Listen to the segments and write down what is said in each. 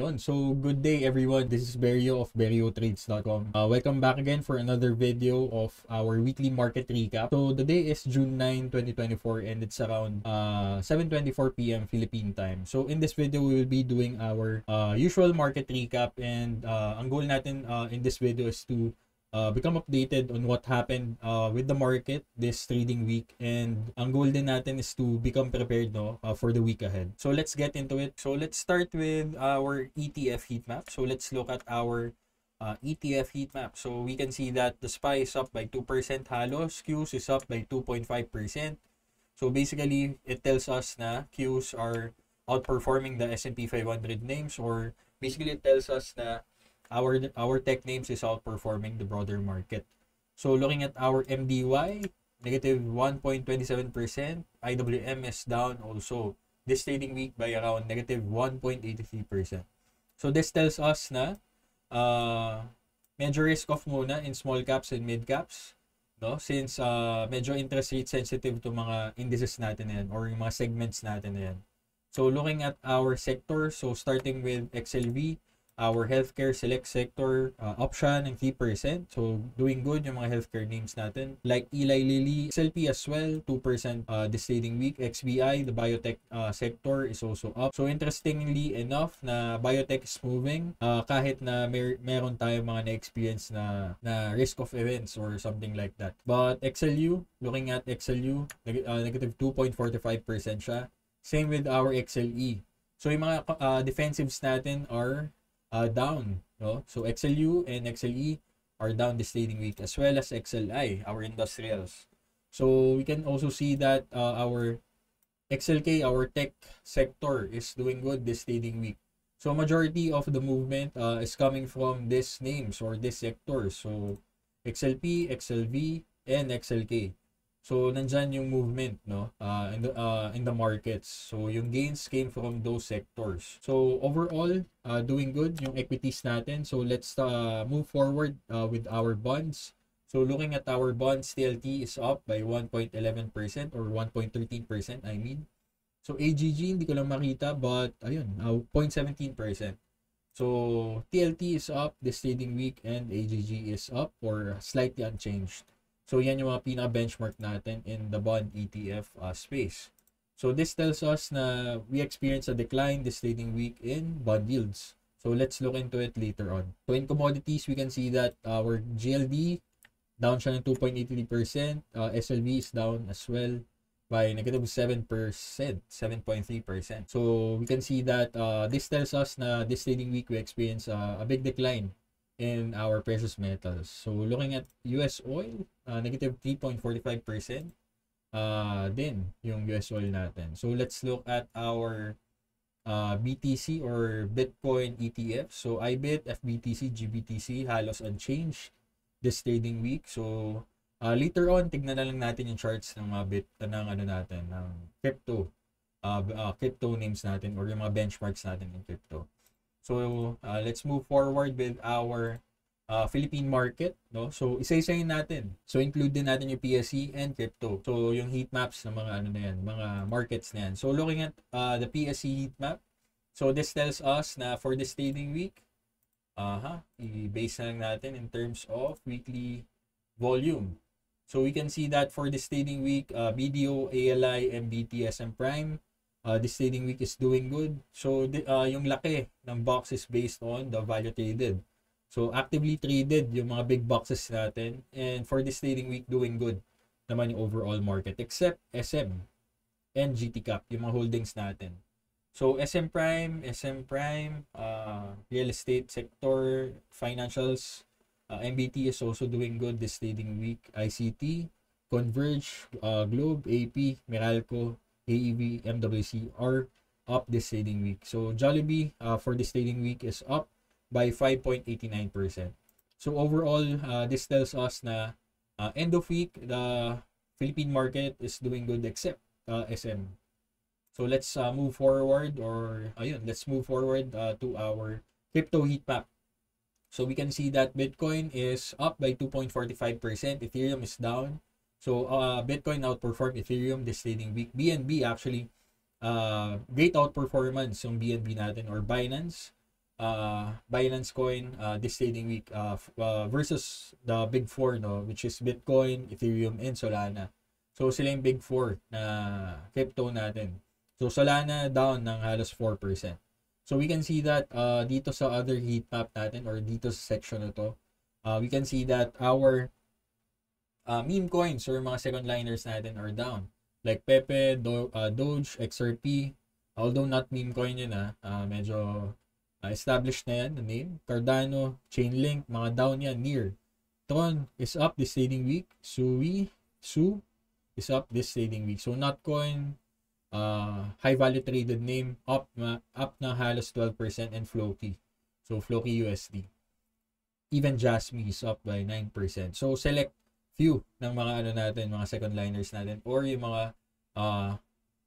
Ayun, so good day everyone. This is Berio of BerioTrades.com. Welcome back again for another video of our weekly market recap. So the day is June 9, 2024 and it's around 7:24 p.m. Philippine time. So in this video, we will be doing our usual market recap and ang goal natin in this video is to become updated on what happened with the market this trading week, and ang goal din natin is to become prepared for the week ahead. So let's get into it. So let's start with our ETF heat map. So let's look at our ETF heat map. So we can see that the SPY is up by 2% halos, Qs is up by 2.5%. So basically it tells us na Qs are outperforming the S&P 500 names, or basically it tells us na our tech names is outperforming the broader market. So looking at our MDY, negative 1.27%. IWM is down also this trading week by around negative 1.83%. So this tells us na medyo risk off muna in small caps and mid caps, no? Since medyo interest rate sensitive to mga indices natin yan, or yung mga segments natin yan. So looking at our sector, so starting with XLV, our healthcare select sector, option ng 3%. So, doing good yung mga healthcare names natin. Like Eli Lilly, XLP as well, 2% this trading week. XBI, the biotech sector is also up. So, interestingly enough na biotech is moving kahit na meron tayong mga na-experience na risk of events or something like that. But XLU, looking at XLU, negative 2.45% siya. Same with our XLE. So, yung mga defensives natin are down, no? So XLU and XLE are down this trading week, as well as XLI, our industrials. So we can also see that our XLK, our tech sector, is doing good this trading week. So majority of the movement is coming from these names or these sectors. So XLP, XLV, and XLK. So nandyan yung movement, no, in the markets. So yung gains came from those sectors. So overall, doing good yung equities natin. So let's move forward with our bonds. So looking at our bonds, TLT is up by 1.11% or 1.13%, I mean. So AGG hindi ko lang makita, but ayun, 0.17%. So TLT is up this trading week and AGG is up or slightly unchanged. So yan yung mga pinaka-benchmark natin in the bond ETF space. So this tells us na we experience a decline this trading week in bond yields. So let's look into it later on. So in commodities, we can see that our GLD down siya ng 2.83%. SLV is down as well by negative 7%, 7.3%. So we can see that this tells us na this trading week we experience a big decline in our precious metals. So looking at US oil, negative 3.45% din yung US oil natin. So let's look at our BTC or Bitcoin ETF. So IBIT, FBTC, GBTC halos unchanged this trading week. So later on tignan na lang natin yung charts ng mga ng crypto names natin or yung mga benchmarks natin in crypto. So let's move forward with our Philippine market, no? So isa-isahin natin. So include din natin yung PSE and crypto. So yung heat maps ng mga mga markets na yan. So looking at the PSE heat map. So this tells us na for this trading week, i-base na lang natin in terms of weekly volume. So we can see that for this trading week, BDO, ALI, MBT, SM Prime, this trading week is doing good. So yung laki ng box is based on the value traded. So actively traded yung mga big boxes natin, and for this trading week doing good naman yung overall market, except SM and GT Cap, yung mga holdings natin. So SM Prime, real estate sector, financials, MBT is also doing good this trading week. ICT, Converge, Globe, AP, Meralco, AEV, MWC are up this trading week. So Jollibee for this trading week is up by 5.89%. So overall, this tells us na end of week, the Philippine market is doing good except SM. So let's move forward to our crypto heat map. So we can see that Bitcoin is up by 2.45%. Ethereum is down. So Bitcoin outperformed Ethereum this trading week. BNB actually, great outperformance yung BNB natin or Binance. Binance Coin this trading week versus the big four, no, which is Bitcoin, Ethereum, and Solana. So sila yung big four na crypto natin. So Solana down ng halos 4%. So we can see that dito sa other heat map natin or dito sa section na to, we can see that our meme coins or mga second liners natin are down. Like Pepe, Doge, XRP, although not meme coin yun medyo established na yan, the name. Cardano, Chainlink, mga down yan, near. Tron is up this trading week. Su is up this trading week. So Notcoin, high value traded name, up na halos 12%, and Floki. So Floki USD. Even Jasmy is up by 9%. So select few ng mga natin, mga second liners natin, or yung mga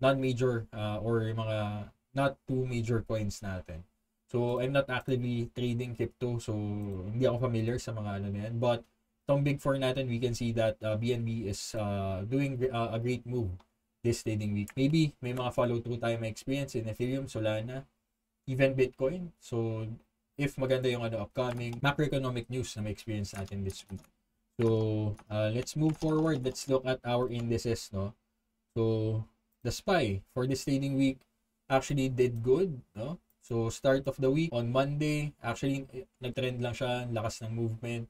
non-major or yung mga not too major coins natin. So I'm not actively trading crypto, so hindi ako familiar sa mga na yan. But itong big four natin, we can see that BNB is doing a great move this trading week. Maybe may mga follow-through tayo may experience in Ethereum, Solana, even Bitcoin. So if maganda yung upcoming macroeconomic news na may experience natin this week. So let's move forward. Let's look at our indices, no? So the SPY for this trading week actually did good, no? So start of the week on Monday, actually nagtrend lang siya, lakas ng movement.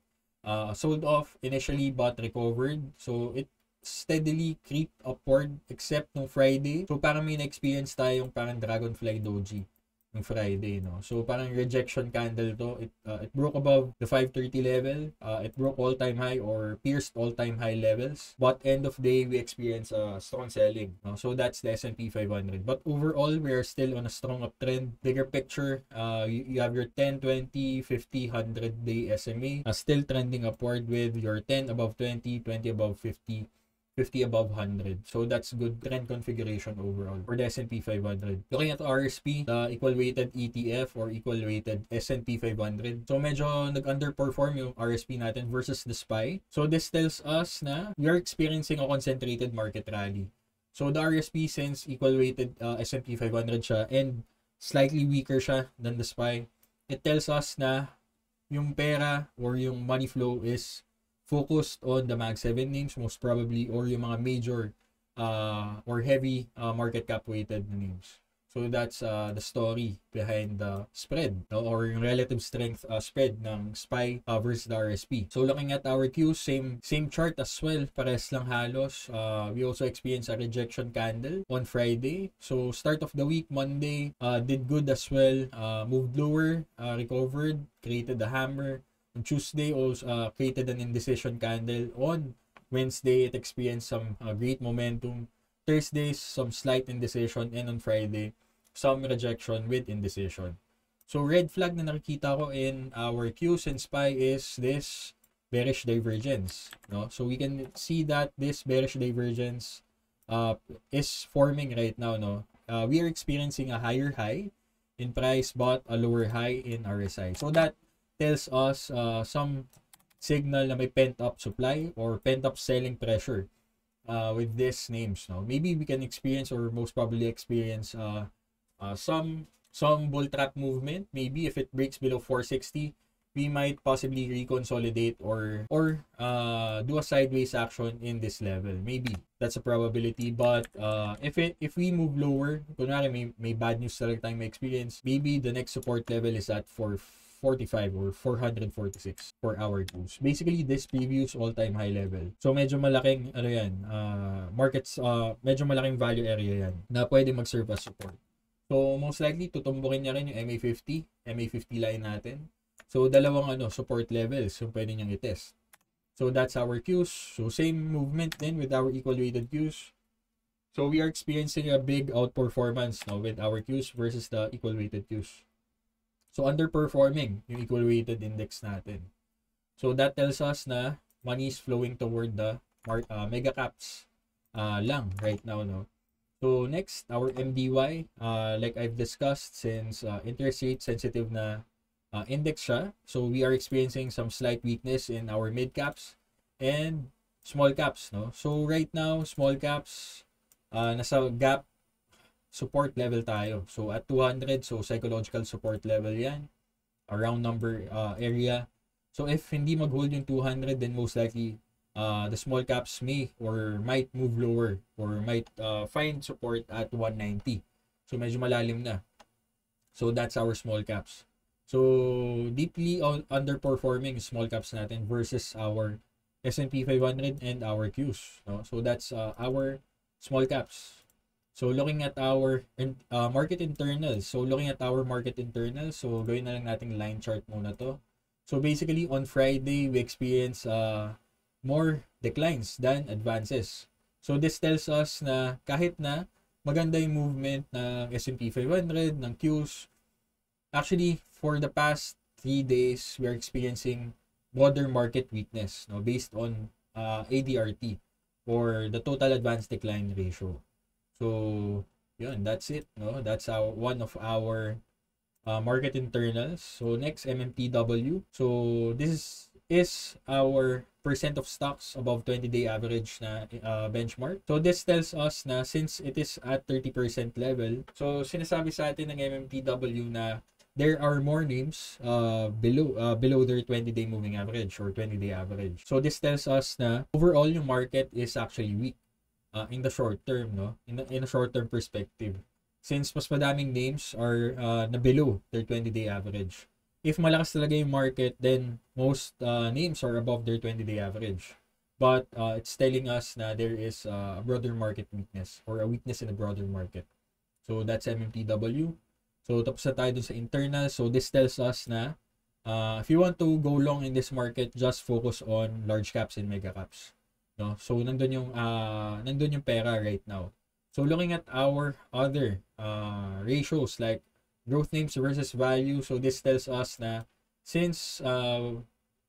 Sold off initially but recovered. So it steadily creeped upward except nung Friday. So parang may na-experience tayong parang Dragonfly Doji ng Friday, no? So parang rejection candle to. It broke above the 530 level. It broke all-time high or pierced all-time high levels. But end of day, we experienced strong selling, no? So that's the S&P 500. But overall, we are still on a strong uptrend. Bigger picture, you have your 10, 20, 50, 100-day SMA still trending upward with your 10 above 20, 20 above 50, 50 above 100. So that's good trend configuration overall for the S&P 500. Looking at RSP, the equal weighted ETF or equal weighted S&P 500. So medyo nag-underperform yung RSP natin versus the SPY. So this tells us na we are experiencing a concentrated market rally. So the RSP, since equal weighted S&P 500 siya and slightly weaker siya than the SPY, it tells us na yung pera or yung money flow is focused on the Mag 7 names most probably, or yung mga major or heavy market cap weighted names. So that's the story behind the spread, no? Or yung relative strength spread ng SPY versus the RSP. So looking at our Qs, same chart as well, pares lang halos. We also experienced a rejection candle on Friday. So start of the week, Monday, did good as well, moved lower, recovered, created a hammer. On Tuesday, also created an indecision candle. On Wednesday, it experienced some great momentum. Thursday, some slight indecision. And on Friday, some rejection with indecision. So red flag na nakikita ko in our Qs and SPY is this bearish divergence, no? So we can see that this bearish divergence is forming right now, no? We are experiencing a higher high in price but a lower high in RSI. So that tells us some signal na may pent-up supply or pent-up selling pressure with these names, no? Maybe we can experience or most probably experience some bull trap movement. Maybe if it breaks below 460, we might possibly reconsolidate or do a sideways action in this level. Maybe that's a probability. But if we move lower, kunwari may bad news talaga tayong may experience, maybe the next support level is at 445 or 446 for our Qs. Basically, this previews all-time high level. So medyo malaking markets, medyo malaking value area yan na pwede mag-serve as support. So most likely tutumbukin niya rin yung MA50 line natin. So dalawang support levels yung pwede niyang i-test. So that's our Qs. So same movement then with our equal weighted Qs. So we are experiencing a big outperformance now with our Qs versus the equal weighted Qs. So underperforming yung equal weighted index natin. So that tells us na money is flowing toward the mega caps lang right now, no? So next, our MDY, like I've discussed, since interest rate sensitive na index siya, so we are experiencing some slight weakness in our mid caps and small caps, no? So right now, small caps nasa gap support level tayo. So at 200, so psychological support level yan. round number area. So if hindi mag-hold yung 200, then most likely the small caps may or might move lower or might find support at 190. So medyo malalim na. So that's our small caps. So deeply underperforming small caps natin versus our S&P 500 and our Qs, no? So that's our small caps. So looking at our market internals. So looking at our market internals, so gawin na lang nating line chart muna to. So basically on Friday we experience more declines than advances. So this tells us na kahit na maganda yung movement ng S&P 500, ng Qs, actually for the past 3 days we are experiencing broader market weakness, no, based on ADRT or the total advanced decline ratio. So yun, that's it, no? That's one of our market internals. So next, MMTW. So this is our percent of stocks above 20-day average na benchmark. So this tells us na since it is at 30% level, so sinasabi sa atin ng MMTW na there are more names below their 20-day moving average or 20-day average. So this tells us na overall yung market is actually weak in the short term, no? In a short-term perspective. Since mas madaming names are na below their 20-day average. If malakas talaga yung market, then most names are above their 20-day average. But it's telling us na there is a broader market weakness or a weakness in the broader market. So that's MMTW. So tapos na tayo dun sa internal. So this tells us na if you want to go long in this market, just focus on large caps and mega caps. No? So nandun yung pera right now. So looking at our other ratios like growth names versus value. So this tells us na since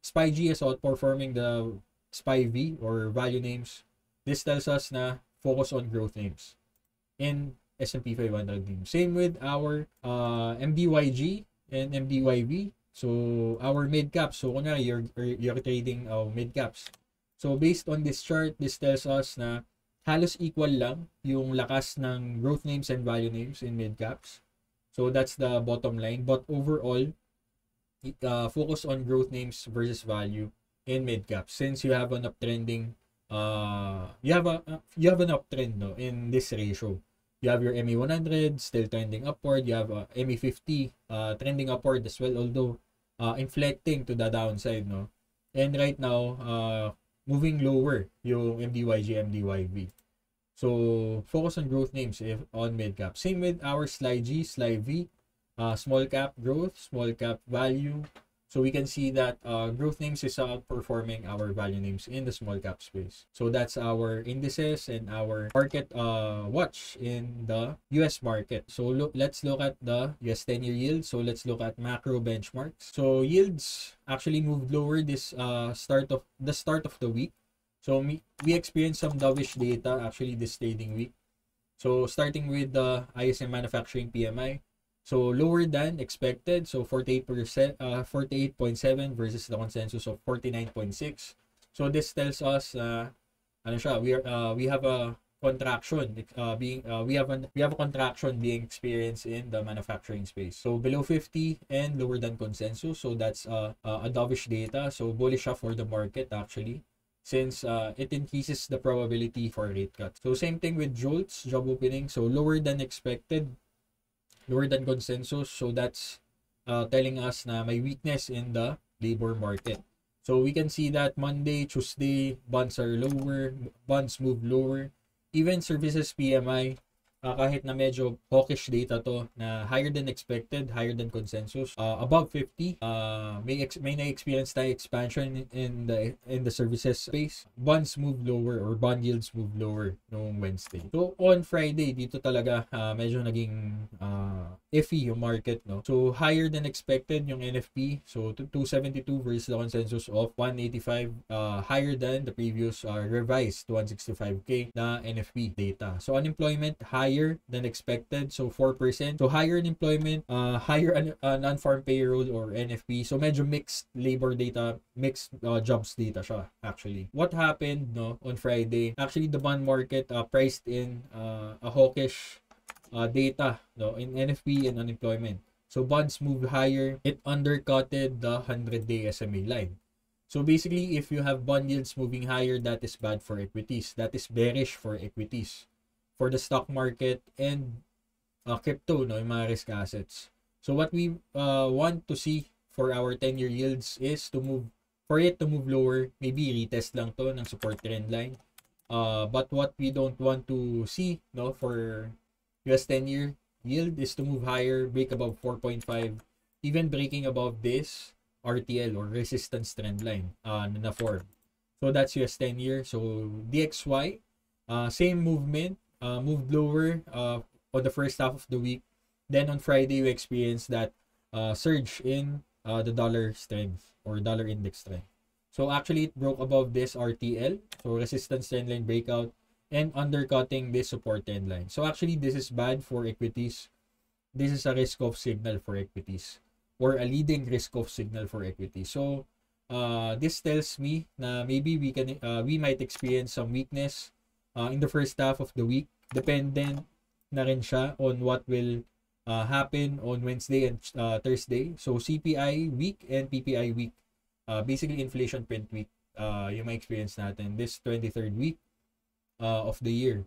SPY-G is outperforming the SPY-V or value names, this tells us na focus on growth names in S&P 500 names. Same with our MDYG and MDYV. So our mid caps. So kunyari you're trading mid caps. So based on this chart, this tells us na halos equal lang yung lakas ng growth names and value names in mid caps. So that's the bottom line. But overall, focus on growth names versus value in mid caps since you have an uptrending you have an uptrend, no, in this ratio. You have your MA100 still trending upward. You have MA50 trending upward as well, although inflecting to the downside, no. And right now, moving lower yung MDYG, MDYV. So focus on growth names on mid cap. Same with our SLY-G, SLY-V, small cap growth, small cap value. So we can see that growth names is outperforming our value names in the small cap space. So that's our indices and our market watch in the US market. So let's look at the US 10-year yield. So let's look at macro benchmarks. So yields actually moved lower this start of the week. So we experienced some dovish data actually this trading week. So starting with the ISM manufacturing PMI. So lower than expected. So 48%, 48.7 versus the consensus of 49.6. So this tells us we have a contraction we have a contraction being experienced in the manufacturing space. So below 50 and lower than consensus. So that's a dovish data. So bullish for the market actually, since it increases the probability for rate cuts. So same thing with JOLTS, job opening. So lower than expected, lower than consensus. So that's telling us na may weakness in the labor market. So we can see that Monday, Tuesday, bonds are lower, bonds move lower. Even services PMI, kahit na medyo hawkish data to, na higher than expected, higher than consensus, above 50, may na-experience tayo expansion in the services space. Bonds move lower or bond yields move lower noong Wednesday. So on Friday, dito talaga medyo naging iffy yung market, no. So higher than expected yung NFP, so 272 versus the consensus of 185, higher than the previous revised 165k na NFP data. So unemployment higher than expected, so 4%. So higher unemployment, higher non-farm payroll or NFP. So medyo mixed labor data, mixed jobs data siya actually. What happened, no, on Friday? Actually the bond market priced in a hawkish data, no, in NFP and unemployment. So bonds moved higher. It undercutted the 100-day SMA line. So basically, if you have bond yields moving higher, that is bad for equities. That is bearish for equities, for the stock market and crypto, no, yung mga risk assets. So what we want to see for our 10-year yields is for it to move lower. Maybe retest lang to ng support trend line. But what we don't want to see, no, for US 10-year yield is to move higher, break above 4.5, even breaking above this RTL or resistance trend line na form. So that's US 10-year. So DXY, same movement, moved lower on the first half of the week. Then on Friday, we experienced that surge in the dollar strength or dollar index strength. So actually, it broke above this RTL, so resistance trend line breakout, and undercutting this support trend line. So actually, this is bad for equities. This is a risk-off signal for equities, or a leading risk-off signal for equities. So this tells me na maybe we might experience some weakness in the first half of the week. Dependent na rin siya on what will happen on Wednesday and Thursday. So CPI week and PPI week. Basically inflation print week. Yung may experience natin this 23rd week of the year.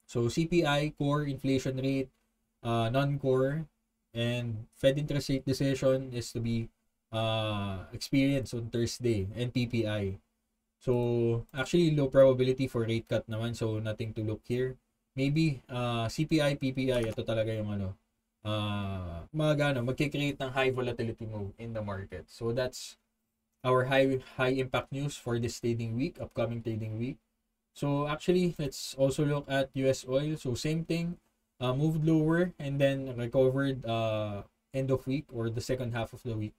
So CPI, core inflation rate, non-core, and Fed interest rate decision is to be experienced on Thursday, and PPI. So actually low probability for rate cut naman, so nothing to look here. Maybe CPI, PPI, ito talaga yung magkikreate ng high volatility move in the market. So that's our high impact news for this trading week, upcoming trading week. So actually, let's also look at US oil. So same thing, moved lower and then recovered end of week or the second half of the week.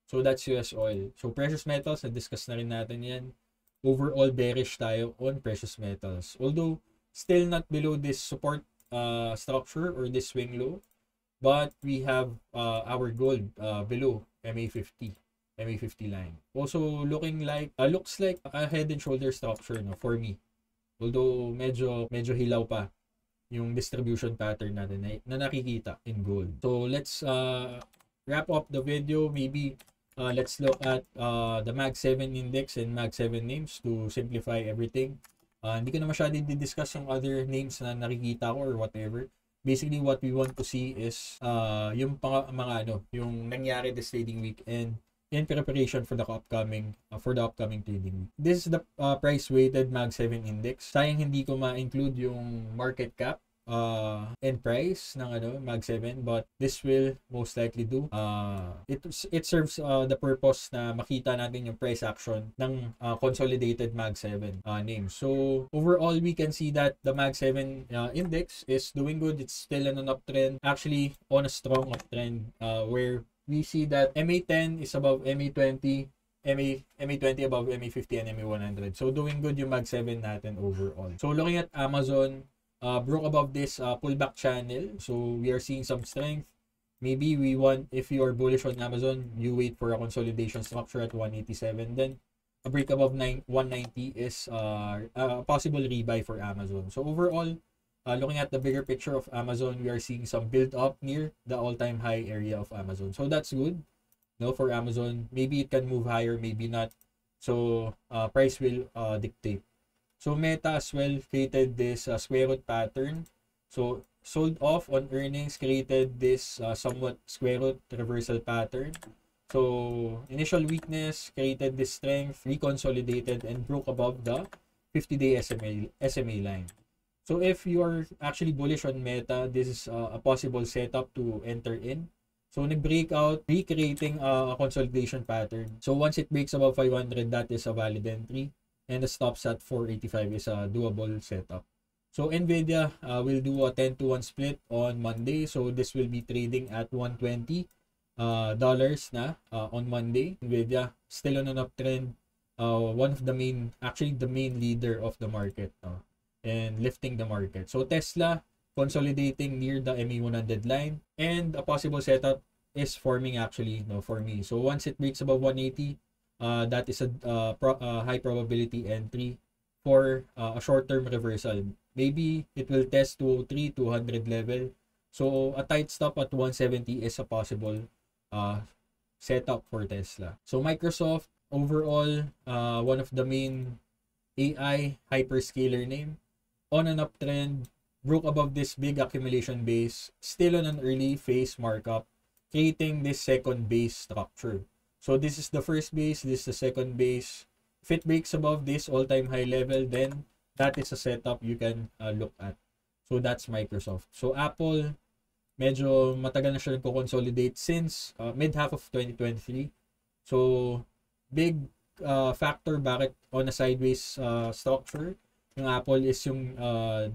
So that's US oil. So precious metals, na-discuss na rin natin yan. Overall bearish tayo on precious metals. Although still not below this support structure or this swing low, but we have our gold below MA50 line. Also looks like a head and shoulder structure, no, for me. Although medyo hilaw pa yung distribution pattern natin na nakikita in gold. So let's wrap up the video. Maybe let's look at the Mag7 index and Mag7 names to simplify everything. Hindi ko na masyadong di-discuss yung other names na nakikita ko or whatever. Basically, what we want to see is yung yung nangyari this trading week and in preparation for the upcoming trading week. This is the price weighted Mag7 index. Sayang hindi ko ma-include yung market cap and price ng Mag7, but this will most likely do. It serves the purpose na makita natin yung price action ng consolidated Mag7 names. So overall, we can see that the Mag7 index is doing good. It's still on an uptrend, actually on a strong uptrend, where we see that MA10 is above MA20, MA20 above MA50 and MA100. So doing good yung Mag7 natin overall. So looking at Amazon, broke above this pullback channel. So we are seeing some strength. Maybe if you are bullish on Amazon, you wait for a consolidation structure at 187. Then a break above 190 is a possible rebuy for Amazon. So overall, looking at the bigger picture of Amazon, we are seeing some build up near the all-time high area of Amazon. So that's good, no, for Amazon. Maybe it can move higher, maybe not. So price will dictate. So Meta as well created this square root pattern. So sold off on earnings, created this somewhat square root reversal pattern. So initial weakness, created this strength, reconsolidated, and broke above the 50-day SMA line. So if you are actually bullish on Meta, this is a possible setup to enter in. So nag-break out, recreating a consolidation pattern. So once it breaks above 500, that is a valid entry. And the stops at 485 is a doable setup. So Nvidia will do a 10-to-1 split on Monday. So this will be trading at $120 na on Monday. Nvidia still on an uptrend. One of the main leader of the market. And lifting the market. So Tesla consolidating near the MA100 line, and a possible setup is forming actually, for me. So once it breaks above 180, that is a high probability entry for a short-term reversal. Maybe it will test 203, 200 level. So a tight stop at 170 is a possible setup for Tesla. So Microsoft overall, one of the main AI hyperscaler name, on an uptrend, broke above this big accumulation base, still on an early phase markup, creating this second base structure. So this is the first base, this is the second base. If it breaks above this all-time high level, then that is a setup you can look at. So that's Microsoft. So Apple, medyo matagal na siya nagko-consolidate since mid-half of 2023. So big factor bakit on a sideways structure yung Apple is yung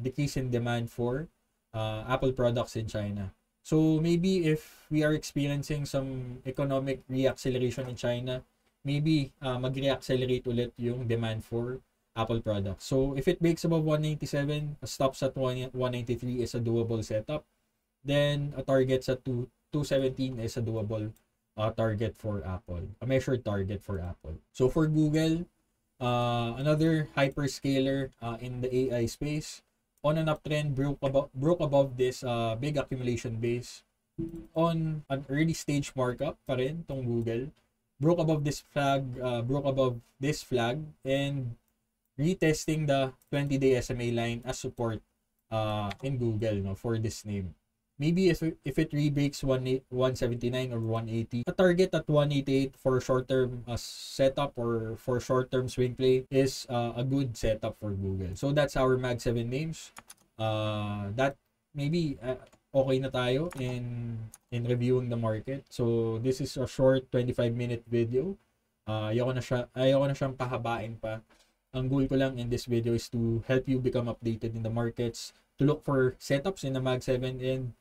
decrease in demand for Apple products in China. So maybe if we are experiencing some economic reacceleration in China, maybe mag-reaccelerate ulit yung demand for Apple products. So if it breaks above 197, stops at 193 is a doable setup. Then a target sa 217 is a doable target for Apple, a measured target for Apple. So for Google, another hyperscaler in the AI space, on an uptrend, broke above this big accumulation base on an early stage markup pa rin tong Google, broke above this flag and retesting the 20-day SMA line as support in Google, no, for this name. Maybe if it rebreaks 179 or 180, a target at 188 for short-term setup or for short-term swing play is a good setup for Google. So that's our Mag 7 names. That maybe okay na tayo in reviewing the market. So this is a short 25-minute video. Ayoko na siyang pahabain pa. Ang goal ko lang in this video is to help you become updated in the markets, to look for setups in the Mag 7 and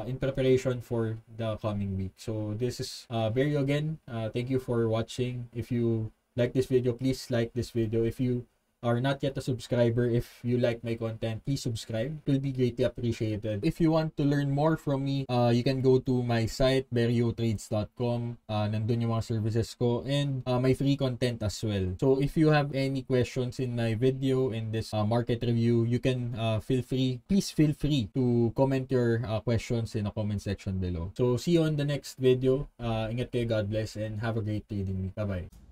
in preparation for the coming week. So this is Berio again. Thank you for watching. If you like this video, please like this video. If you are not yet a subscriber, if you like my content, please subscribe. It will be greatly appreciated. If you want to learn more from me, you can go to my site, beriotrades.com. Nandun yung mga services ko and my free content as well. So if you have any questions in my video, in this market review, you can please feel free to comment your questions in the comment section below. So see you on the next video. Ingat kayo, God bless, and have a great trading week. Bye-bye.